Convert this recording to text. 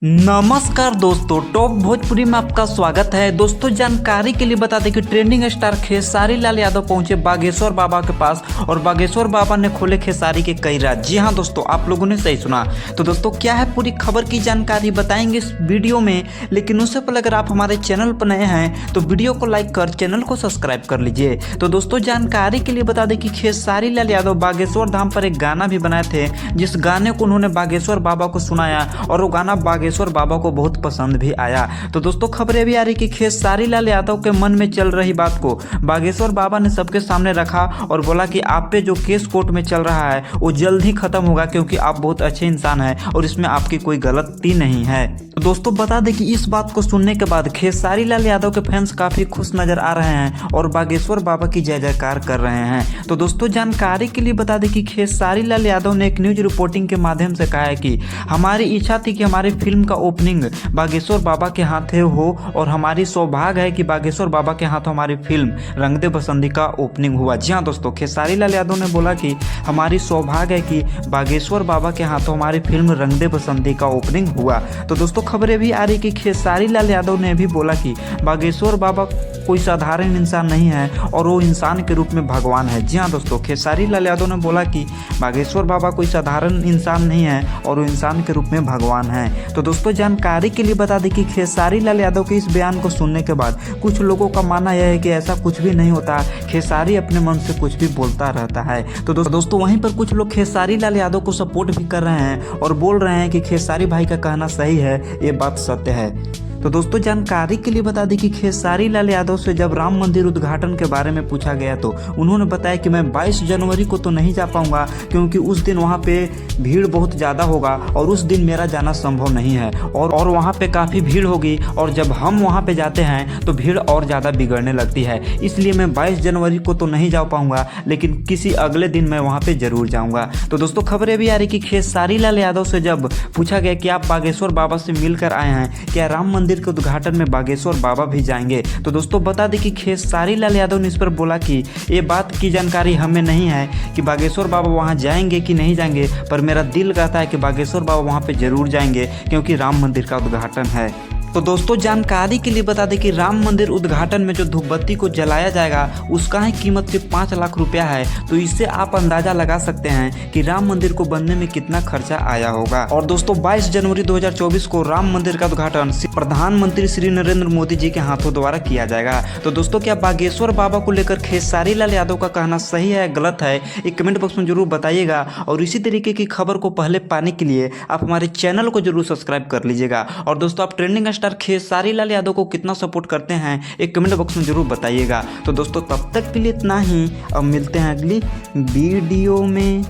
नमस्कार दोस्तों, टॉप भोजपुरी में आपका स्वागत है। दोस्तों, जानकारी के लिए बता दें कि ट्रेंडिंग स्टार खेसारी लाल यादव पहुंचे बागेश्वर बाबा के पास और बागेश्वर बाबा ने खोले खेसारी के कई राज। जी हां दोस्तों, आप लोगों ने सही सुना। तो दोस्तों, क्या है पूरी खबर की जानकारी बताएंगे इस वीडियो में, लेकिन उससे पहले अगर आप हमारे चैनल पर नए हैं तो वीडियो को लाइक कर चैनल को सब्सक्राइब कर लीजिए। तो दोस्तों, जानकारी के लिए बता दें कि खेसारी लाल यादव बागेश्वर धाम पर एक गाना भी बनाए थे, जिस गाने को उन्होंने बागेश्वर बाबा को सुनाया और वो गाना बागेश्वर बाबा को बहुत पसंद भी आया। तो दोस्तों, खबरें भी आ रही कि खेसारी लाल यादव के मन में चल रही बात को बागेश्वर बाबा ने सबके सामने रखा और बोला कि आप पे जो केस कोर्ट में चल रहा है वो जल्द ही खत्म होगा, क्योंकि आप बहुत अच्छे इंसान हैं और इसमें आपकी कोई गलती नहीं है। तो दोस्तों, बता दें कि इस बात को सुनने के बाद खेसारी लाल यादव के फैंस काफी खुश नजर आ रहे हैं और बागेश्वर बाबा की जय जयकार कर रहे हैं। तो दोस्तों, जानकारी के लिए बता दें कि खेसारी लाल यादव ने एक न्यूज रिपोर्टिंग के माध्यम से कहा है कि हमारी इच्छा थी कि हमारी फिल्म का ओपनिंग बागेश्वर बाबा के हाथों हो और हमारी सौभाग्य है कि बागेश्वर बाबा के हाथों हमारी फिल्म रंग दे बसंती का ओपनिंग हुआ। जी हाँ दोस्तों, खेसारी लाल यादव ने बोला कि हमारी सौभाग्य है कि बागेश्वर बाबा के हाथों हमारी फिल्म रंग दे बसंती का ओपनिंग हुआ। तो दोस्तों, खबरें भी आ रही कि खेसारी लाल यादव ने भी बोला कि बागेश्वर बाबा कोई साधारण इंसान नहीं है और वो इंसान के रूप में भगवान है। जी हाँ दोस्तों, खेसारी लाल यादव ने बोला कि बागेश्वर बाबा कोई साधारण इंसान नहीं है और वो इंसान के रूप में भगवान है। तो दोस्तों, जानकारी के लिए बता दें कि खेसारी लाल यादव के इस बयान को सुनने के बाद कुछ लोगों का मानना यह है कि ऐसा कुछ भी नहीं होता, खेसारी अपने मन से कुछ भी बोलता रहता है। तो दोस्तों, वहीं पर कुछ लोग खेसारी लाल यादव को सपोर्ट भी कर रहे हैं और बोल रहे हैं कि खेसारी भाई का कहना सही है, ये बात सत्य है। तो दोस्तों, जानकारी के लिए बता दें कि खेसारी लाल यादव से जब राम मंदिर उद्घाटन के बारे में पूछा गया तो उन्होंने बताया कि मैं 22 जनवरी को तो नहीं जा पाऊंगा, क्योंकि उस दिन वहां पे भीड़ बहुत ज़्यादा होगा और उस दिन मेरा जाना संभव नहीं है और वहां पे काफ़ी भीड़ होगी और जब हम वहां पे जाते हैं तो भीड़ और ज़्यादा बिगड़ने लगती है, इसलिए मैं 22 जनवरी को तो नहीं जा पाऊंगा, लेकिन किसी अगले दिन मैं वहाँ पर जरूर जाऊँगा। तो दोस्तों, खबरें भी आ रही कि खेसारी लाल यादव से जब पूछा गया कि आप बागेश्वर बाबा से मिलकर आए हैं, क्या राम मंदिर के उद्घाटन में बागेश्वर बाबा भी जाएंगे? तो दोस्तों, बता दें कि खेसारी लाल यादव ने इस पर बोला कि ये बात की जानकारी हमें नहीं है कि बागेश्वर बाबा वहां जाएंगे कि नहीं जाएंगे, पर मेरा दिल कहता है कि बागेश्वर बाबा वहां पे जरूर जाएंगे, क्योंकि राम मंदिर का उद्घाटन है। तो दोस्तों, जानकारी के लिए बता दें कि राम मंदिर उद्घाटन में जो धूपबत्ती को जलाया जाएगा उसका ही कीमत सिर्फ 5 लाख रुपया है। तो इससे आप अंदाजा लगा सकते हैं कि राम मंदिर को बनने में कितना खर्चा आया होगा। और दोस्तों, 22 जनवरी 2024 को राम मंदिर का उद्घाटन प्रधानमंत्री श्री नरेंद्र मोदी जी के हाथों द्वारा किया जाएगा। तो दोस्तों, क्या बागेश्वर बाबा को लेकर खेसारी लाल यादव का कहना सही है गलत है, एक कमेंट बॉक्स में जरूर बताइएगा। और इसी तरीके की खबर को पहले पाने के लिए आप हमारे चैनल को जरूर सब्सक्राइब कर लीजिएगा। और दोस्तों, आप ट्रेंडिंग स्टार खेसारी लाल यादव को कितना सपोर्ट करते हैं एक कमेंट बॉक्स में जरूर बताइएगा। तो दोस्तों, तब तक के लिए इतना ही, अब मिलते हैं अगली वीडियो में।